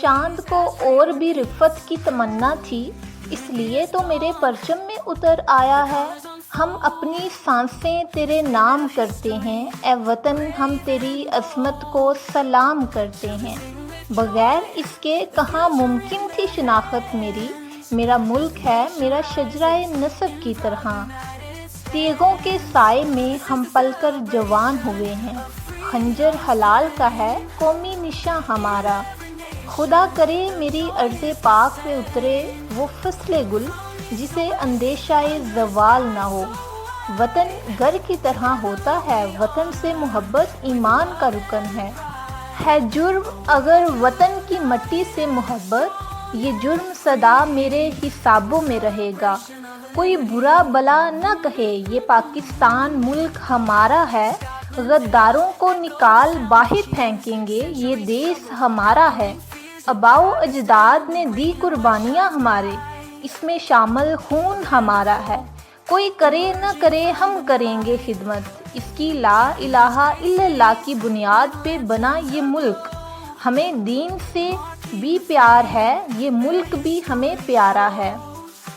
چاند کو اور بھی رفت کی تمنا تھی، اس لیے تو میرے پرچم میں اتر آیا ہے۔ ہم اپنی سانسیں تیرے نام کرتے ہیں، اے وطن ہم تیری عظمت کو سلام کرتے ہیں۔ بغیر اس کے کہاں ممکن تھی شناخت میری، میرا ملک ہے میرا شجرہ نسب کی طرح۔ تیغوں کے سائے میں ہم پل کر جوان ہوئے ہیں، خنجر حلال کا ہے قومی نشاں ہمارا۔ خدا کرے میری عرض پاک پہ اترے وہ فصل گل جسے اندیشہ زوال نہ ہو۔ وطن گھر کی طرح ہوتا ہے، وطن سے محبت ایمان کا رکن ہے جرم اگر وطن کی مٹی سے محبت، یہ جرم سدا میرے حسابوں میں رہے گا۔ کوئی برا بلا نہ کہے یہ پاکستان ملک ہمارا ہے، غداروں کو نکال باہر پھینکیں گے یہ دیس ہمارا ہے۔ آباؤ اجداد نے دی قربانیاں ہمارے، اس میں شامل خون ہمارا ہے۔ کوئی کرے نہ کرے ہم کریں گے خدمت، اس کی لا الہ الا اللہ کی بنیاد پہ بنا یہ ملک۔ ہمیں دین سے بھی پیار ہے، یہ ملک بھی ہمیں پیارا ہے۔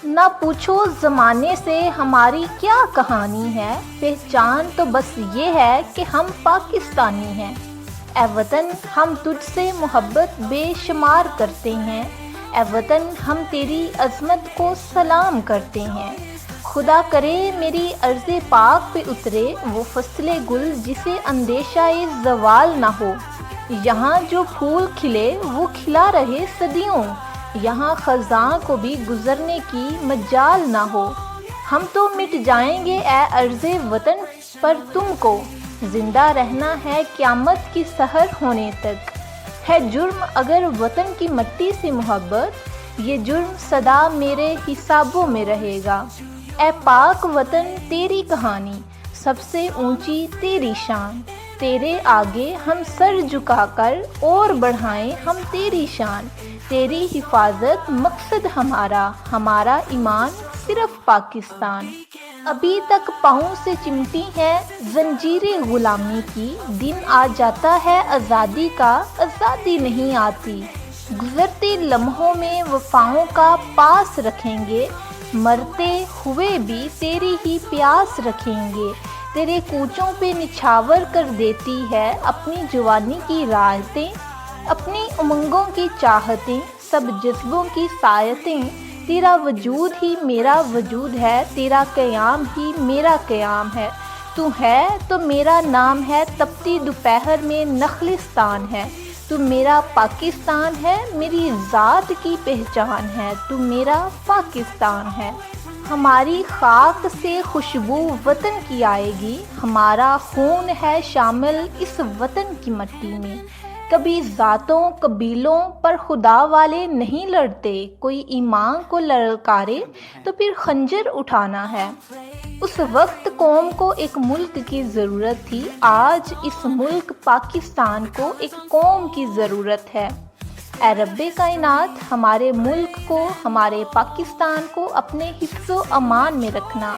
نہ پوچھو زمانے سے ہماری کیا کہانی ہے، پہچان تو بس یہ ہے کہ ہم پاکستانی ہیں۔ اے وطن ہم تجھ سے محبت بے شمار کرتے ہیں، اے وطن ہم تیری عظمت کو سلام کرتے ہیں۔ خدا کرے میری عرض پاک پہ اترے وہ فصل گل جسے اندیشہ زوال نہ ہو۔ یہاں جو پھول کھلے وہ کھلا رہے صدیوں، یہاں خزاں کو بھی گزرنے کی مجال نہ ہو۔ ہم تو مٹ جائیں گے اے عرض وطن پر تم کو زندہ رہنا ہے قیامت کی سحر ہونے تک۔ ہے جرم اگر وطن کی مٹی سے محبت، یہ جرم سدا میرے حسابوں میں رہے گا۔ اے پاک وطن تیری کہانی سب سے اونچی تیری شان، تیرے آگے ہم سر جھکا کر اور بڑھائیں ہم تیری شان۔ تیری حفاظت مقصد ہمارا، ہمارا ایمان صرف پاکستان۔ ابھی تک پاؤں سے چمٹی ہے زنجیریں غلامی کی، دن آ جاتا ہے آزادی کا، آزادی نہیں آتی۔ گزرتے لمحوں میں وفاؤں کا پاس رکھیں گے، مرتے ہوئے بھی تیری ہی پیاس رکھیں گے۔ تیرے کوچوں پہ نچھاور کر دیتی ہے اپنی جوانی کی راحتیں، اپنی امنگوں کی چاہتیں، سب جذبوں کی سایتیں۔ تیرا وجود ہی میرا وجود ہے، تیرا قیام ہی میرا قیام ہے۔ تو ہے تو میرا نام ہے، تپتی دوپہر میں نخلستان ہے۔ تو میرا پاکستان ہے، میری ذات کی پہچان ہے، تو میرا پاکستان ہے۔ ہماری خاک سے خوشبو وطن کی آئے گی، ہمارا خون ہے شامل اس وطن کی مٹی میں۔ کبھی ذاتوں قبیلوں پر خدا والے نہیں لڑتے، کوئی ایمان کو للکارے تو پھر خنجر اٹھانا ہے۔ اس وقت قوم کو ایک ملک کی ضرورت تھی، آج اس ملک پاکستان کو ایک قوم کی ضرورت ہے۔ اے رب کائنات ہمارے ملک کو، ہمارے پاکستان کو اپنے حفظ و امان میں رکھنا۔